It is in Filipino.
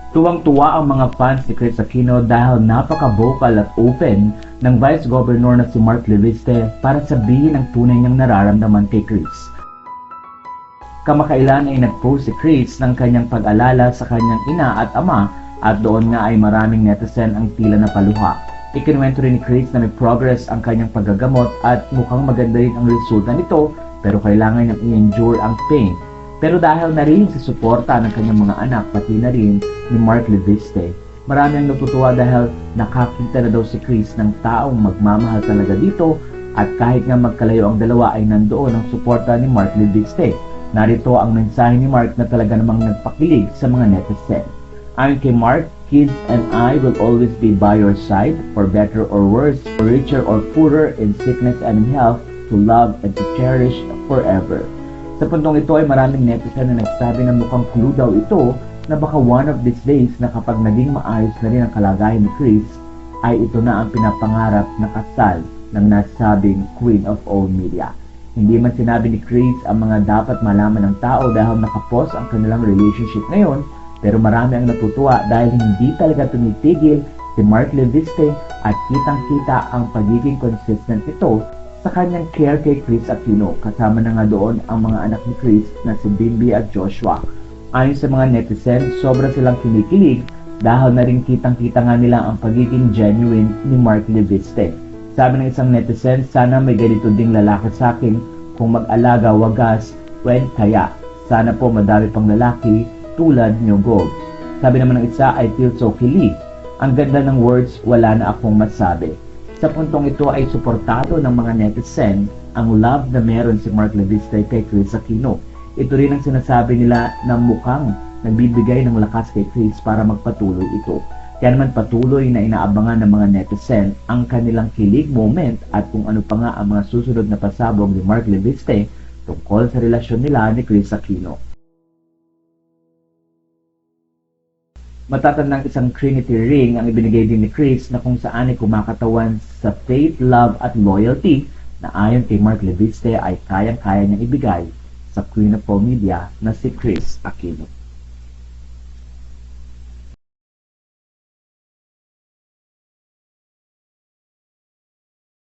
Tuwang-tuwa ang mga fans ni Chris Aquino dahil napaka-vocal at open ng Vice Governor na si Mark Leviste para sabihin ang tunay niyang nararamdaman kay Chris. Kamakailan ay nag-post si Chris ng kanyang pag-alala sa kanyang ina at ama at doon nga ay maraming netizen ang tila na paluha. Ikinuwento rin ni Chris na may progress ang kanyang paggagamot at mukhang maganda rin ang resulta nito pero kailangan niyang i-endure ang pain. Pero dahil na rin sa suporta ng kanyang mga anak pati na rin ni Mark Leviste, marami ang natutuwa dahil nakakita na daw si Chris ng taong magmamahal talaga dito at kahit nga magkalayo ang dalawa ay nandoon ang suporta ni Mark Leviste. Narito ang mensahe ni Mark na talaga namang nagpakilig sa mga netizen. Ayon kay Mark, "Kids and I will always be by your side, for better or worse, for richer or poorer, in sickness and in health, to love and to cherish forever." Sa puntong ito ay maraming netizen na nagsabi na mukhang clue daw ito na baka one of these days na kapag naging maayos na rin ang kalagayan ni Chris, ay ito na ang pinapangarap na kasal ng nasabing Queen of All Media. Hindi man sinabi ni Chris ang mga dapat malaman ng tao dahil nakapos ang kanilang relationship ngayon, pero marami ang natutuwa dahil hindi talaga tumitigil si Mark Leviste at kitang-kita ang pagiging consistent ito sa kanyang care kay Chris Aquino, kasama na nga doon ang mga anak ni Chris na si Bimby at Joshua. Ayon sa mga netizen, sobra silang kinikilig dahil na rin kitang-kita nga nila ang pagiging genuine ni Mark Leviste. Sabi ng isang netizen, "Sana may ganito ding lalaki sa akin, kung mag-alaga wagas, when kaya. Sana po madami pang lalaki tulad niyo, Gold." Sabi naman ng isa, "I feel so kilig. Ang ganda ng words, wala na akong masabi." Sa puntong ito ay suportado ng mga netizen ang love na meron si Mark Leviste kay Chris Aquino. Ito rin ang sinasabi nila na mukhang nagbibigay ng lakas kay Chris para magpatuloy ito. Kaya naman patuloy na inaabangan ng mga netizen ang kanilang kilig moment at kung ano pa nga ang mga susunod na pasabog ni Mark Leviste tungkol sa relasyon nila ni Chris Aquino. Matatandang isang Trinity ring ang ibinigay din ni Chris na kung saan ay kumakatawan sa faith, love at loyalty na ayon kay Mark Leviste ay kayang-kaya niyang ibigay sa Queen of All Media na si Chris Aquino.